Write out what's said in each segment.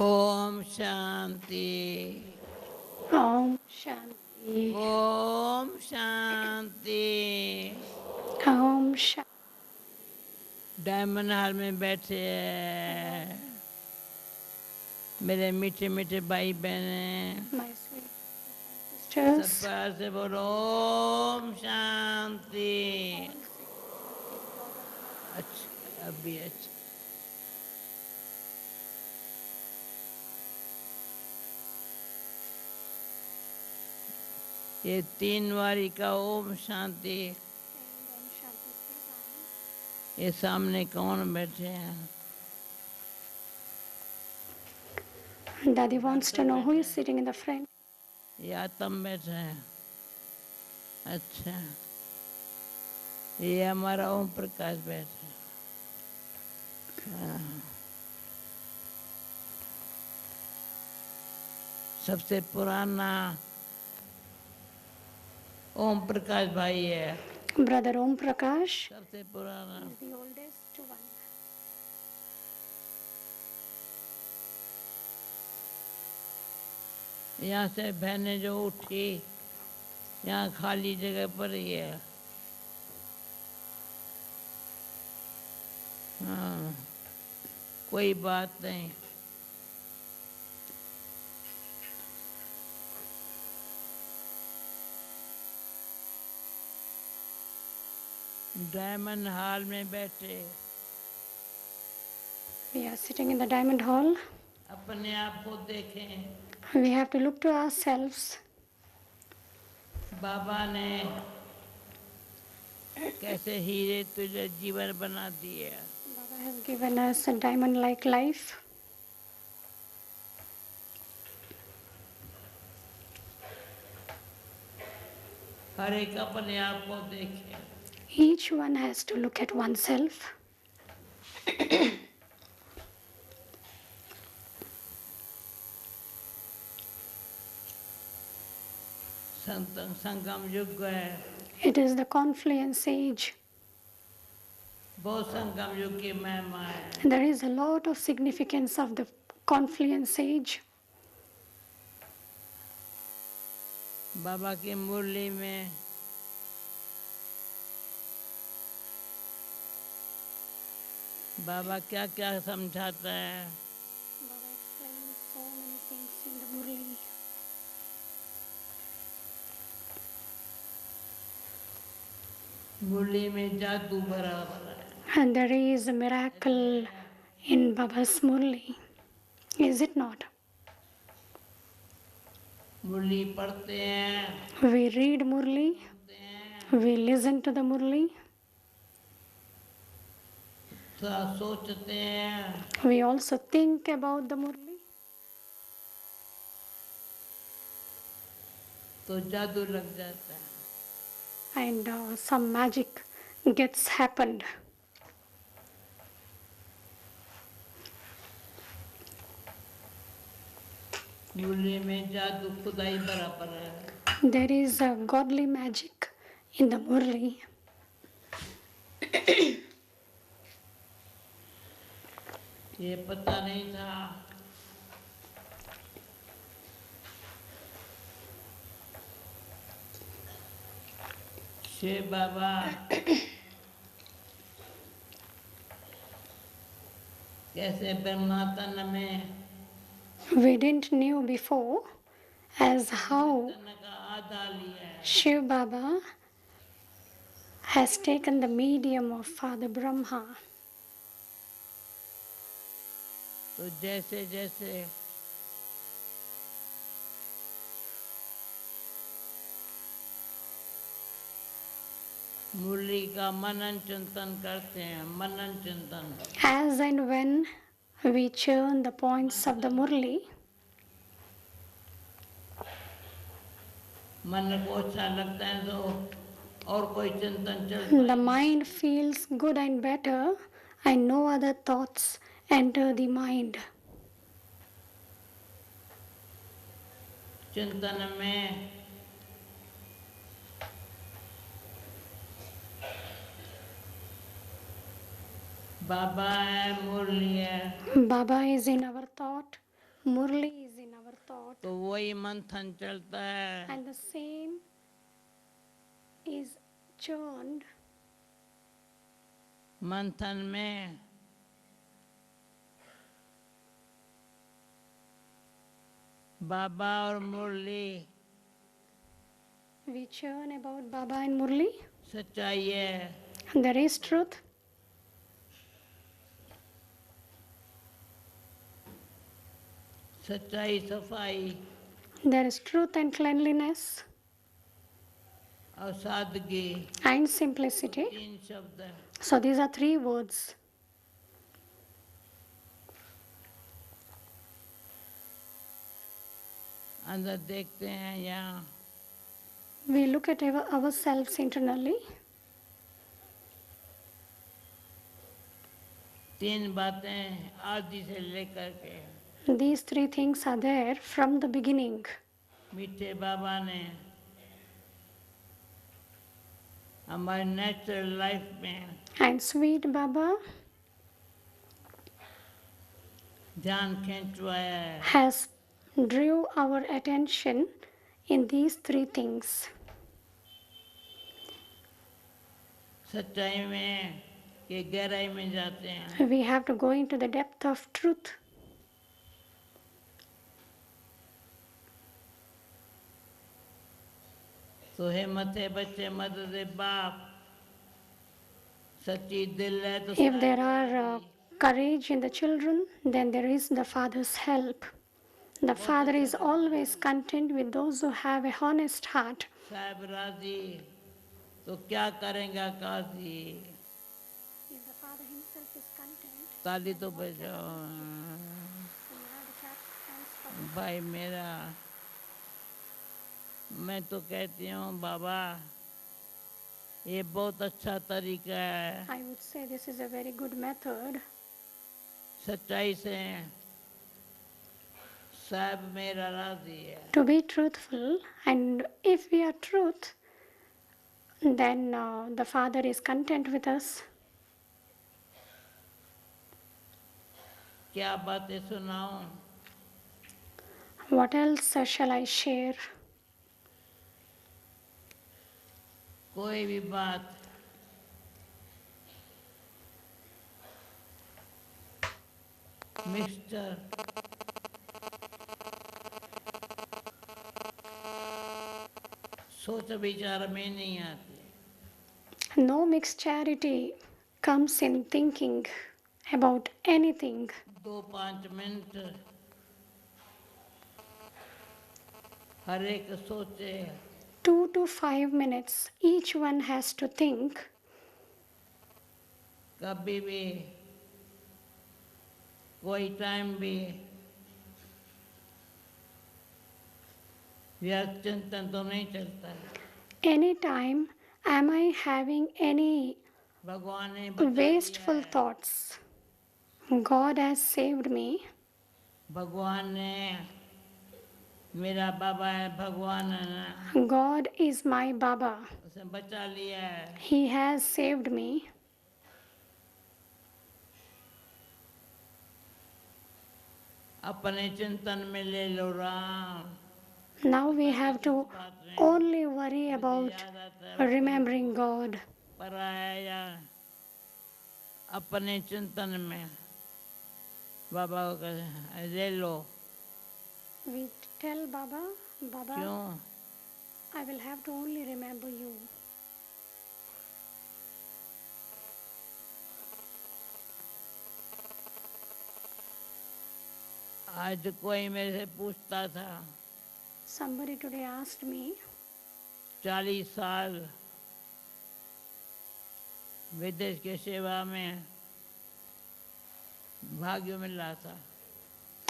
Om Shanti. Om Shanti. Om Shanti. Om Shanti. Diamond hall में बैठे हैं मेरे मीठे मीठे भाई बहन, My sweet sisters. सबका से बोलो ओम शांति। अच्छा अभी अच्छा। ये 3 बारी का Om Shanti. Om Shanti 3 times. ये सामने कौन बैठे हैं? Daddy wants to know who is sitting in the front. ये आत्म बैठे हैं। अच्छा, ये हमारा ओम प्रकाश बैठे हैं। हाँ। सबसे पुराना ओम प्रकाश भाई है। Brother Om Prakash सबसे पुराना। is the oldest one. यहाँ से बहनें जो उठी, यहाँ खाली जगह पर ही है। हाँ, कोई बात नहीं। डायमंड हॉल में बैठे We are sitting in the Diamond Hall. अपने आप को देखें। We have to look to ourselves. बाबा ने कैसे हीरे तुझे जीवन बना दिए। Baba has given us a diamond-like life. हर एक अपने आप को देखे। Each one has to look at oneself. संगम युग है। It is the confluence age. बहुत संगम युग की महिमा है। There is a lot of significance of the confluence age. बाबा की मुरली में बाबा क्या क्या समझाता है। Baba explains so many things in the Murli. मुरली में जादू भरा भरा है। And there is a miracle in Baba's Murli. Is it not? मुरली पढ़ते हैं, We read Murli, सुनते हैं, we listen to the Murli, थोड़ा सोचते हैं, we also think about the Murli. तो जादू लग जाता है। And some magic gets happened. मुरली में जादू खुदाई बराबर है। There is a godly magic in the Murli. ये पता नहीं था। शिव बाबा कैसे ब्रह्मा तन में We didn't know before as how तन का आधा लिया है। Shiv Baba has taken the medium of Father Brahma. तो जैसे जैसे मुरली का मनन चिंतन करते हैं, मनन चिंतन, As and when we churn the points of the Murli, मन को अच्छा लगता है तो और कोई चिंतन चल the mind feels good and better, and no other thoughts enter the mind. चिंतन में बाबा है, मुरली है, Baba is in our thought, Murli is in our thought, तो वही मंथन चलता है। and the same is churned. मंथन में बाबा और मुरली We churn about Baba and Murli. सच्चाई है। There is truth. सच्चाई, सफाई There is truth and cleanliness और सादगी, and simplicity. 3 शब्द है। So these are 3 words. अंदर देखते हैं यहाँ We look at ourselves internally. 3 बातें आदि से लेकर के। These 3 things are there from the beginning. मीठे बाबा ने हमारे नेचुरल लाइफ में And sweet Baba ध्यान खींचवाया है। has drew our attention in these 3 things. सच्चाई में के गहराई में जाते हैं। We have to go into the depth of truth. तो हिम्मत है बच्चे, मदद है बाप, सच्ची दिल है तो If there are courage in the children, then there is the Father's help. The Father is always content with those who have a honest heart. साहब राजी तो क्या करेंगे काजी। If the Father himself is content, ताली तो बजाओ भाई मेरा। मैं तो कहती हूँ बाबा ये बहुत अच्छा तरीका है। I would say this is a very good method. सच्चाई से साहब मेरा राजी है। To be truthful, and if we are truth, then the Father is content with us. क्या बातें सुनाऊं? What else shall I share? कोई भी बात मिक्सचर सोच विचार में नहीं आती। No mixed charity comes in thinking about anything. 2-5 minute हर एक सोचे। 2 to 5 minutes, each one has to think. कभी भी कोई टाइम भी व्यर्थ चिंतन तो नहीं चलता है। Anytime, am I having any भगवान ने बचा लिया wasteful है। thoughts? God has saved me. भगवान ने मेरा बाबा है, भगवान ने God is my Baba. उसे बचा लिया है। He has saved me. अपने चिंतन में ले लो Ram. Now we have to only worry about याद आता है remembering God. पराया या अपने चिंतन में बाबा को कहते, ले लो। We tell Baba, Baba, क्यों? I will have to only remember you. आज कोई मेरे से पूछता था Somebody today asked me, 40 साल विदेश के सेवा में भाग्य मिला था।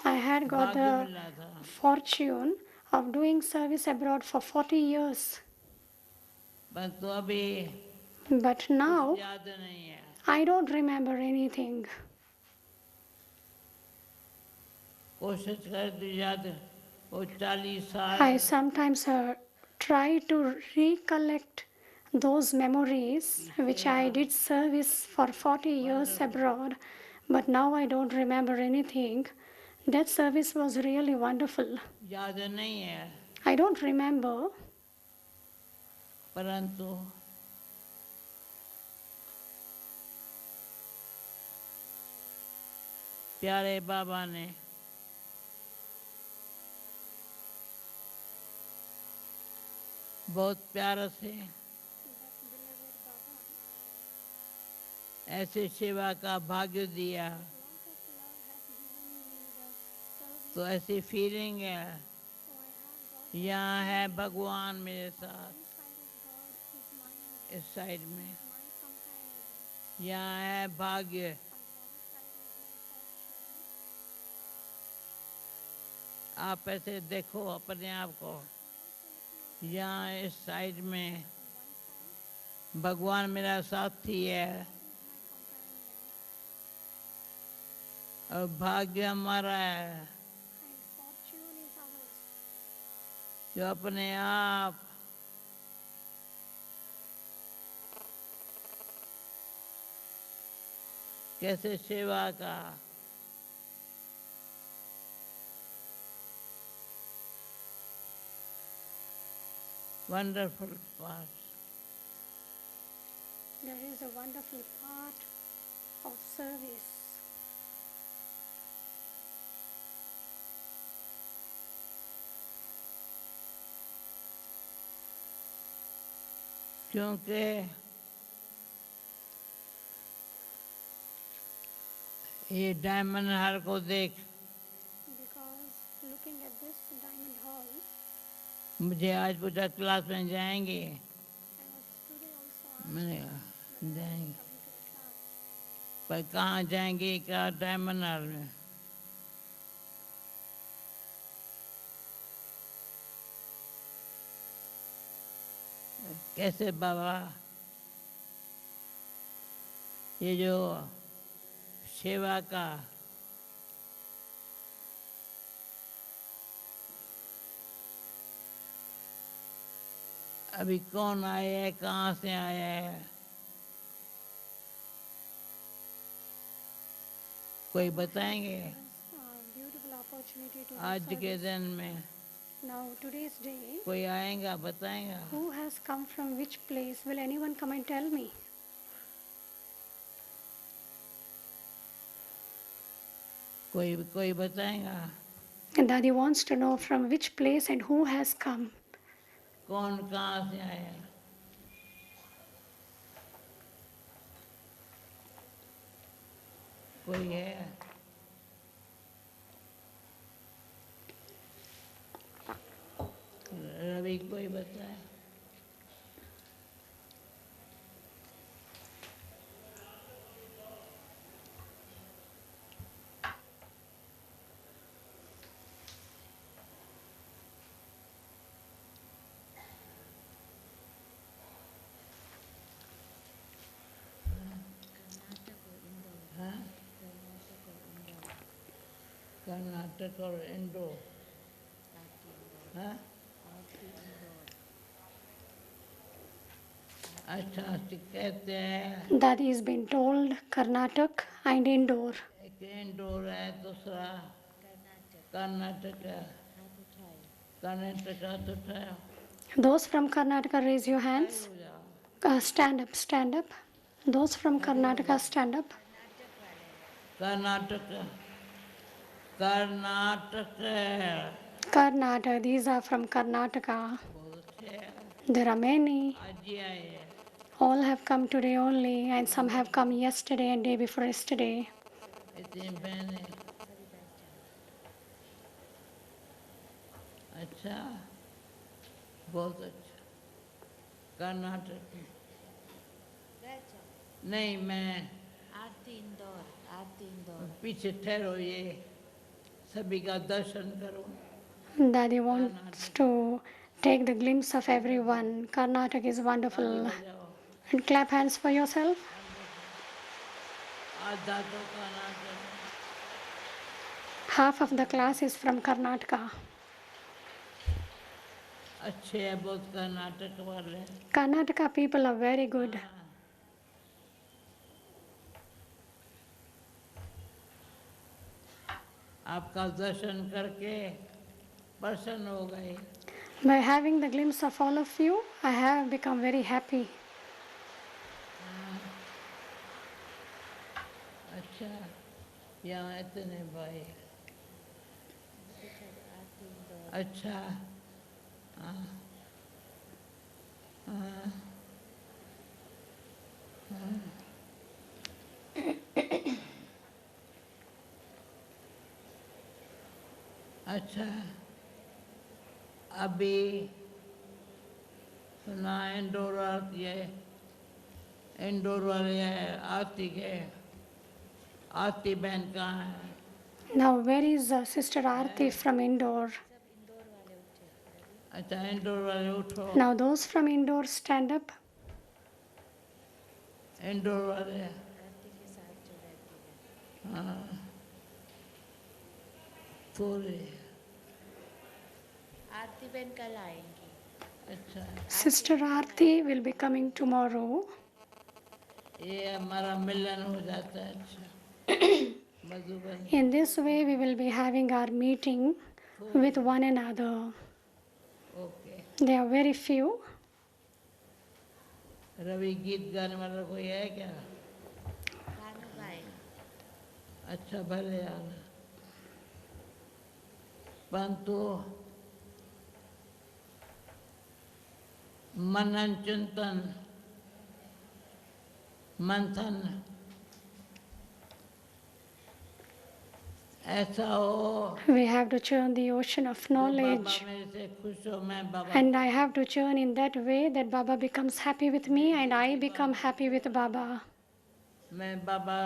I had got भाग्य the मिला था। fortune of doing service abroad for 40 years. परंतु अभी But now, याद नहीं है। I don't remember anything. कोशिश कर तो याद वो 40 साल I sometimes try to recollect those memories which I did service for 40 years abroad, but now I don't remember anything. That service was really wonderful. याद नहीं है, I don't remember, परंतु प्यारे बाबा ने बहुत प्यार से ऐसे सेवा का भाग्य दिया, तो ऐसी फीलिंग है यहाँ है भगवान मेरे साथ, इस साइड में यहाँ है भाग्य। आप ऐसे देखो अपने आप को, यहाँ इस साइड में भगवान मेरा साथी है और भाग्य हमारा है जो अपने आप कैसे सेवा का wonderful part. there is a wonderful part of service. क्योंकि ये डायमंड हार को देख Because looking at this diamond hall, मुझे आज पूछा क्लास में जाएंगे, I was today also मैंने कहा जाएंगे, coming to the class. पर कहाँ जाएंगे, क्या डायमंड हार में। कैसे बाबा ये जो सेवा का अभी कौन आया है, कहाँ से आया है, कोई बताएंगे Beautiful opportunity to do आज के service. दिन में Now today's day, कोई आएगा बताएगा, who has come from which place? Will anyone come and tell me? कोई बताएगा And Daddy wants to know from which place and who has come. कौन कहाँ से आया। कोई है रवि, कोई बताए। हाँ? कर्नाटक और इंडो, हाँ? अच्छा कहते हैं Daddy has been told Karnataka and Indore. एक इंडोर है, दूसरा कर्नाटक है। कर्नाटक हाथ उठाया, Those from Karnataka, raise your hands. हो जाओ। Stand up, stand up. Those from Karnataka, stand up. Karnataka, Karnataka है। Karnataka, these are from Karnataka. बहुत अच्छे हैं। There are many. आज ही आए हैं। All have come today only, and some have come yesterday and day before yesterday. इतनी बहने, अच्छा, बहुत अच्छा। कर्नाटक नहीं, मैं आरती इंदौर पीछे ठहरो, ये सभी का दर्शन करो। Daddy wants to take the glimpse of everyone. Karnataka is wonderful. हो जाओ, And clap hands for yourself. आधा तो Karnataka, Half of the class is from Karnataka. अच्छे है बहुत कर्नाटक वाले। Karnataka people are very good. आपका दर्शन करके प्रसन्न हो गए। By having the glimpse of all of you, I have become very happy. अच्छा, यहाँ इतने भाई। आरती इंदौर। अच्छा, हाँ, हाँ, हाँ। अच्छा, अभी सुना इंदौर आती है, इंदौर वाले आरती के, आरती बहन कहाँ है? Now, where is Sister Aarti from Indore? सब इंदौर वाले उठे रवि। अच्छा, इंदौर वाले उठो। Now, those from Indore stand up. Indore वाले, आरती के साथ जो रहती है। हाँ, पूरी। आरती बहन कल आएंगी। अच्छा, Sister Aarti will be coming tomorrow. ये हमारा मिलन हो जाता है। अच्छा, Madhuban, In this way, we will be having our meeting with one another. Okay. They are very few. Ravi गीत गाने वाला कोई है क्या? रानू भाई। अच्छा, भले यार, परंतु मनन चिंतन मंथन ऐसा हो, We have to churn the ocean of जो बाबा knowledge. मेरे से खुश हो, मैं बाबा And I have to churn in that way that Baba becomes happy with me and I become happy with Baba. मैं बाबा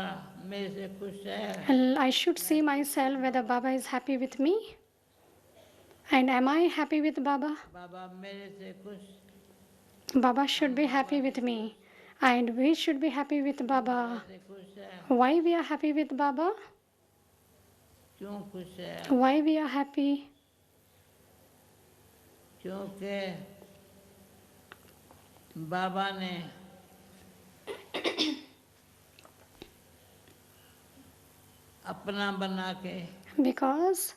मेरे से खुश है, And I should see myself whether Baba is happy with me. And am I happy with Baba? बाबा मेरे से खुश, Baba should be happy with me. And we should be happy with Baba. से खुश है, Why we are happy with Baba? क्यों खुश है? Why we are happy? क्योंकि बाबा ने अपना बना के Because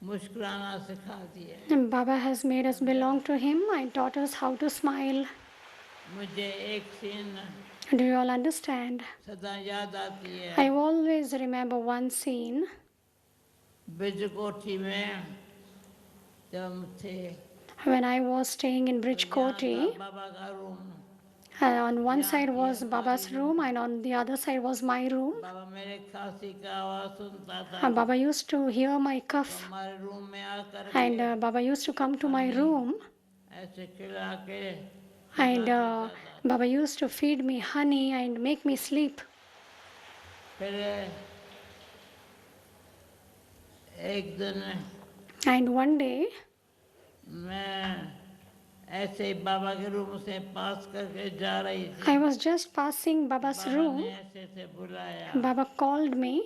मुस्कुराना सिखा दिया। Baba has made us belong to Him and taught us how to smile. मुझे एक scene Do you all understand? सदा याद आती है। I always remember one scene बिजकोठी में जब हम थे, when I was staying in Bridge यहाँ Koti. था बाबा का room, On one side was Baba's room and on the other side was my room. बाबा मेरे खांसी का आवाज़ सुनता था, Baba used to hear my cough हमारे रूम में आकर and Baba used to come to my room ऐसे खिला के and Baba used to feed me honey and make me sleep. फिर एक दिन And one day मैं ऐसे ही बाबा के रूम से पास करके जा रही थी, I was just passing Baba's Baba room. ने ऐसे से बुलाया, Baba called me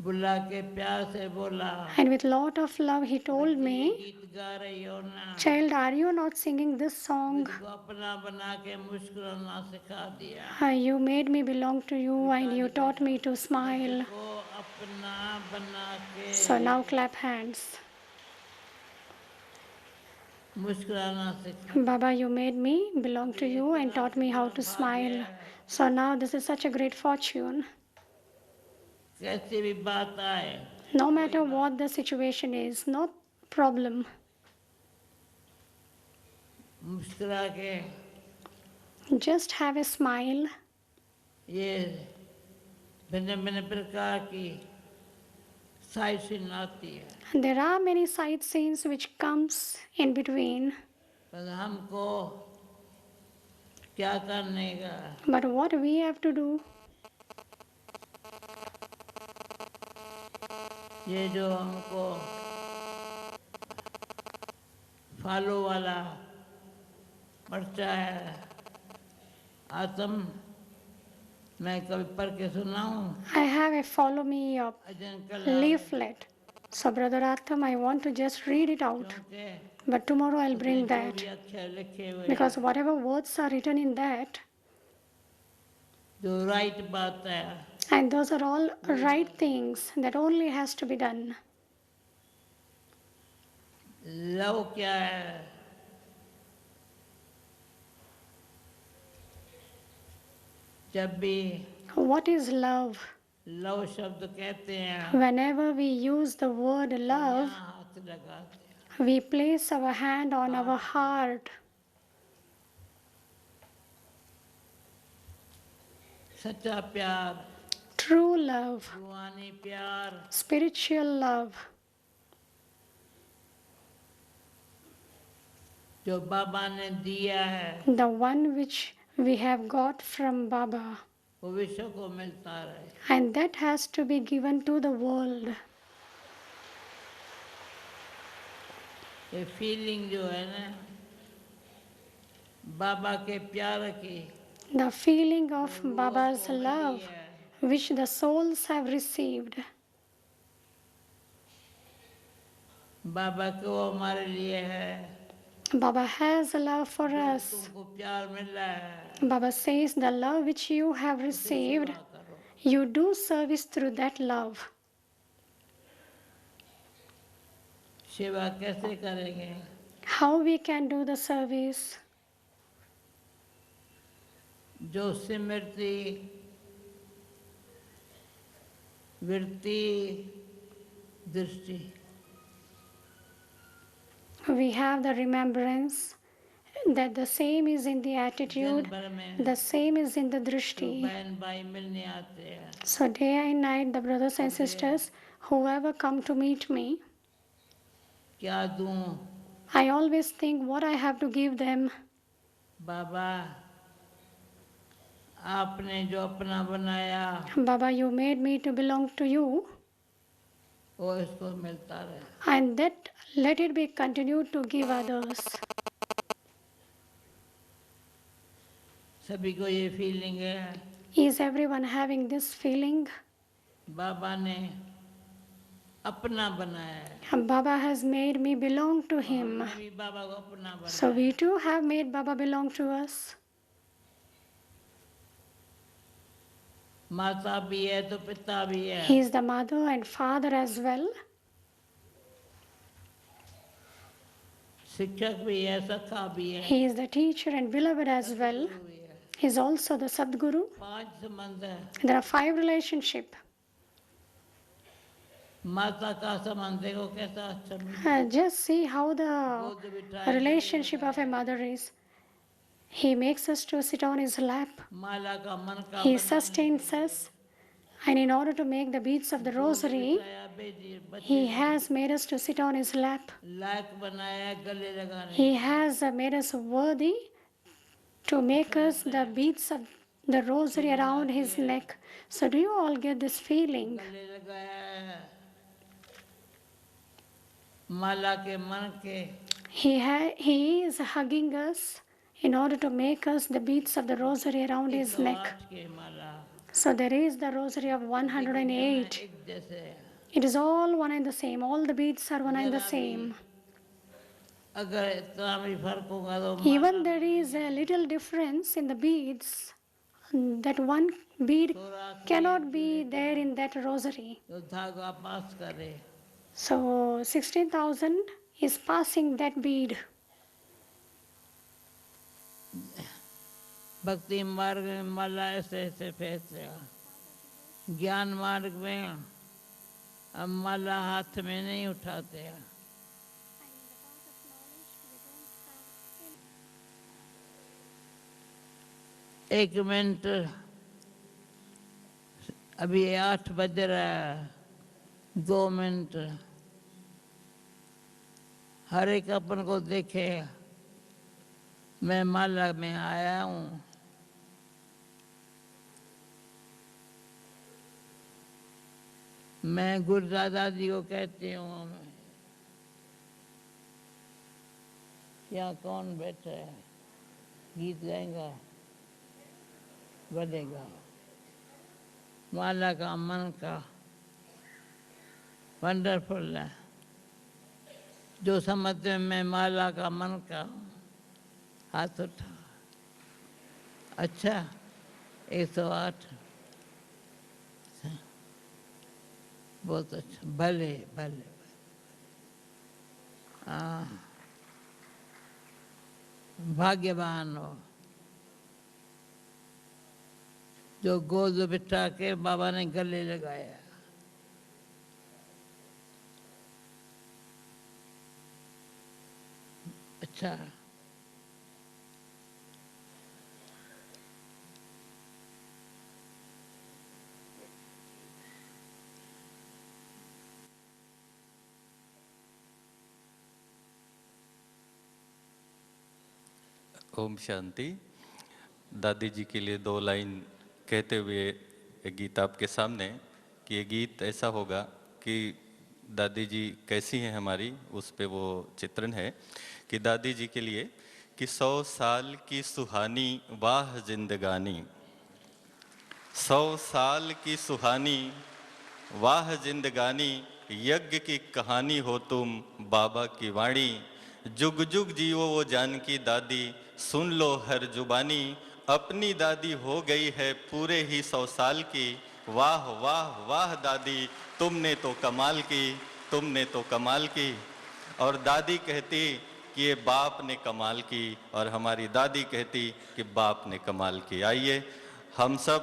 बुला के प्यार से बोला, and with lot of love he told ये me, गीत गा रही हो ना, "Child, are you not singing this song? मुझको अपना बना के मुस्कुराना सिखा दिया, You made me belong to you and you taught me to smile." को अपना बना के So now clap hands. मुस्कुराना सिखा। Baba, you made me belong to you and taught me how to smile. So now this is such a great fortune. कैसी भी बात आए, No matter what the situation is, no problem. मुस्कुरा के Just have a smile. ये भिन्न भिन्न प्रकार की साइड सीन आती है, There are many sight scenes which comes in between. पर हमको क्या करने का, But what we have to do, ये जो हमको फॉलो वाला पर्चा है, आत्म मैं कभी पढ़ के सुनाऊं, I have a follow me अजन कला, leaflet. So Brother Atham, I want to just read it out. क्योंकि But tomorrow I'll bring जो that. भी अक्षर लिखे हुए Because whatever words are written in that, जो राइट बात है, And those are all right things that only has to be done. Love क्या है? जब भी What is love? लव शब्द कहते हैं, Whenever we use the word love, यहाँ हाथ लगाते हैं। we place our hand on our heart. सच्चा प्यार, True love, रूहानी प्यार, spiritual love, जो बाबा ने दिया है, the one which we have got from Baba, वो विश्व को मिलता रहे। and that has to be given to the world. ये फीलिंग जो है ना बाबा के प्यार की, The feeling of रूह Baba's को मिली love, है, which the souls have received. बाबा को हमारे लिए है। Baba has a love for us. तुमको प्यार मिल रहा है, Baba says the love which you have received, सेवा करो। you do service through that love. सेवा कैसे करेंगे? How we can do the service? जो स्मृति, वृत्ति, दृष्टि, We have the remembrance that the same is in the दिन attitude, भर में the same is in the जो drishti. बहन भाई मिलने आते हैं, So day and night, the brothers and sisters, whoever come to meet me, क्या दूं? I always think what I have to give them. बाबा आपने जो अपना बनाया Baba, you made me to belong to you, वो इसको मिलता रहे। and that let it be continued to give others. सभी को ये फीलिंग है Is everyone having this feeling? बाबा ने अपना बनाया है। Baba has made me belong to him. हमने भी बाबा को अपना So बनाया। we too have made Baba belong to us. माता भी है तो पिता भी है। He is the mother and father as well. शिक्षक भी है, सखा भी है, He is the teacher and beloved as well. गुरु भी है। He is also the Sadguru. 5 संबंध है। There are 5 relationships. माता का संबंध देखो कैसा अच्छा मिला। Just see how the गोद बिठाई, relationship of a mother is. He makes us to sit on his lap. माला का मन का He बनाने sustains us. And in order to make the beads of the rosary, बिठाया, बेटी बच्चे He has made us to sit on His lap. लायक बनाया गले लगाने। He has made us worthy to make us the beads of the rosary around His neck. So do you all get this feeling? गले लगाया है। माला के मन के He is hugging us in order to make us the beads of the rosary around His neck. 108 के माला So there is the rosary of 108. एक जैसे है। It is all one and the same. All the beads are one and the same. अगर इतना भी फर्क होगा तो Even there is a little difference in the beads, that one bead cannot be there in that rosary. तो धागा पास करे। So 16,000 is passing that bead. भक्ति मार्ग में माला ऐसे ऐसे फेंकेगा। ज्ञान मार्ग में अब माला हाथ में नहीं उठाते हैं। एक मिनट, अभी 8 बज रहा है, 2 मिनट हर एक अपन को देखे। मैं माला में आया हूँ, मैं गुरुदादा जी को कहती हूँ। यहाँ कौन बैठा है? गीत गाएगा, बनेगा। माला का मन का वंडरफुल है। जो समझते हैं मैं माला का मन का हूँ, हाथ उठा। अच्छा 108 बहुत अच्छा, भले भले। हाँ, भाग्यवान हो जो गोद बिठा के बाबा ने गले लगाया। अच्छा, ओम शांति। दादी जी के लिए 2 लाइन कहते हुए एक गीत आपके सामने कि ये गीत ऐसा होगा कि दादी जी कैसी हैं हमारी, उस पे वो चित्रण है कि दादी जी के लिए कि 100 साल की सुहानी वाह जिंदगानी, 100 साल की सुहानी वाह जिंदगानी, यज्ञ की कहानी हो तुम बाबा की वाणी, जुग जुग जियो वो जानकी दादी, सुन लो हर जुबानी, अपनी दादी हो गई है पूरे ही 100 साल की, वाह वाह वाह दादी तुमने तो कमाल की, तुमने तो कमाल की। और दादी कहती कि ये बाप ने कमाल की, और हमारी दादी कहती कि बाप ने कमाल की। आइए हम सब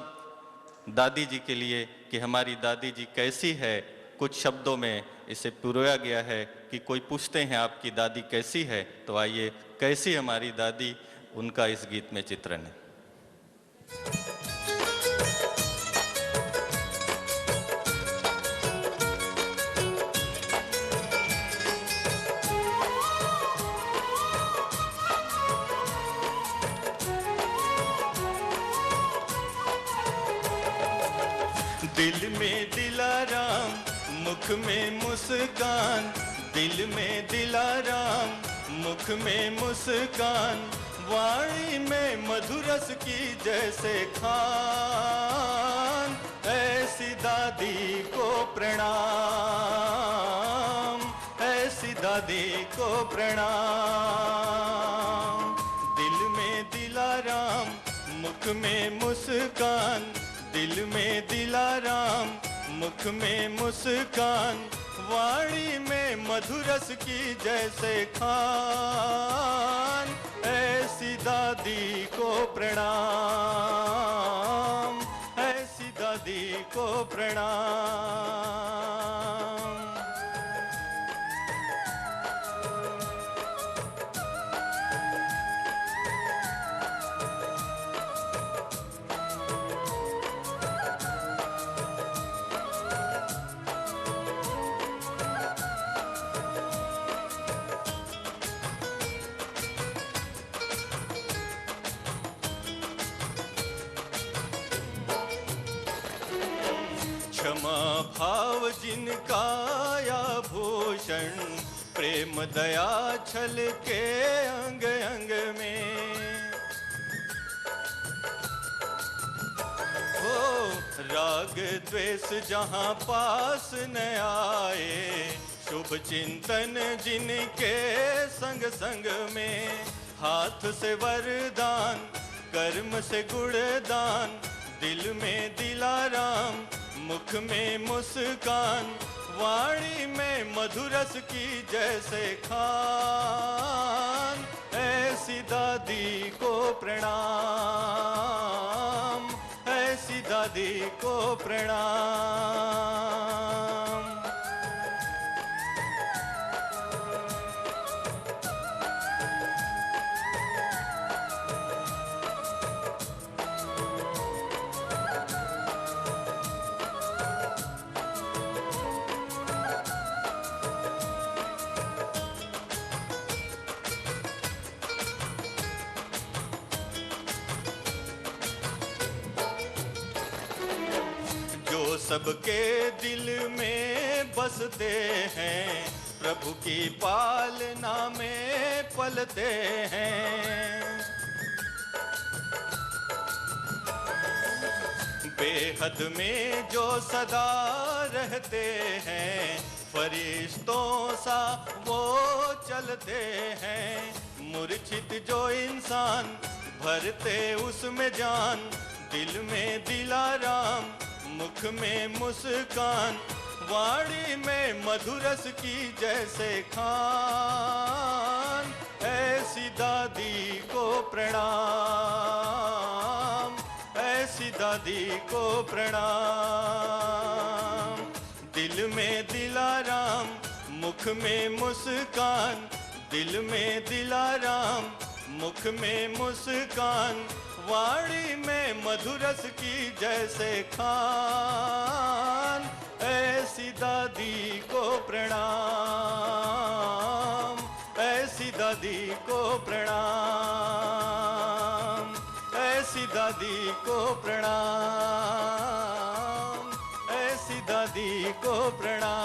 दादी जी के लिए कि हमारी दादी जी कैसी है, कुछ शब्दों में इसे पिरोया गया है कि कोई पूछते हैं आपकी दादी कैसी है, तो आइए कैसी हमारी दादी, उनका इस गीत में चित्रण है। दिल में दिलाराम, मुख में मुस्कान, दिल में दिलाराम, मुख में मुस्कान, वाणी में मधुरस की जैसे खान, ऐसी दादी को प्रणाम, ऐसी दादी को प्रणाम। दिल में दिलाराम, मुख में मुस्कान, दिल में दिलाराम, मुख में मुस्कान, वाणी में मधुरस की जैसे खान, ऐसी दादी को प्रणाम, ऐसी दादी को प्रणाम। क्षमा भाव जिनका या भूषण, प्रेम दया छल के अंग अंग में, हो राग द्वेष जहाँ पास न आए, शुभ चिंतन जिनके संग संग में, हाथ से वरदान कर्म से गुणदान, दिल में दिलाराम, मुख में मुस्कान, वाणी में मधुरस की जैसे खान, ऐसी दादी को प्रणाम, ऐसी दादी को प्रणाम। सबके दिल में बसते हैं, प्रभु की पालना में पलते हैं, बेहद में जो सदा रहते हैं, फरिश्तों सा वो चलते हैं, मूर्छित जो इंसान भरते उसमें जान, दिल में दिलाराम, मुख में मुस्कान, वाणी में मधुरस की जैसे खान, ऐसी दादी को प्रणाम, ऐसी दादी को प्रणाम। दिल में दिलाराम, मुख में मुस्कान, दिल में दिलाराम, मुख में मुस्कान, वाणी में मधुरस की जैसे खान, ऐसी दादी को प्रणाम, ऐसी दादी को प्रणाम, ऐसी दादी को प्रणाम, ऐसी दादी को प्रणाम,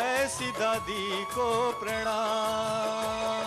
ऐसी दादी को प्रणाम।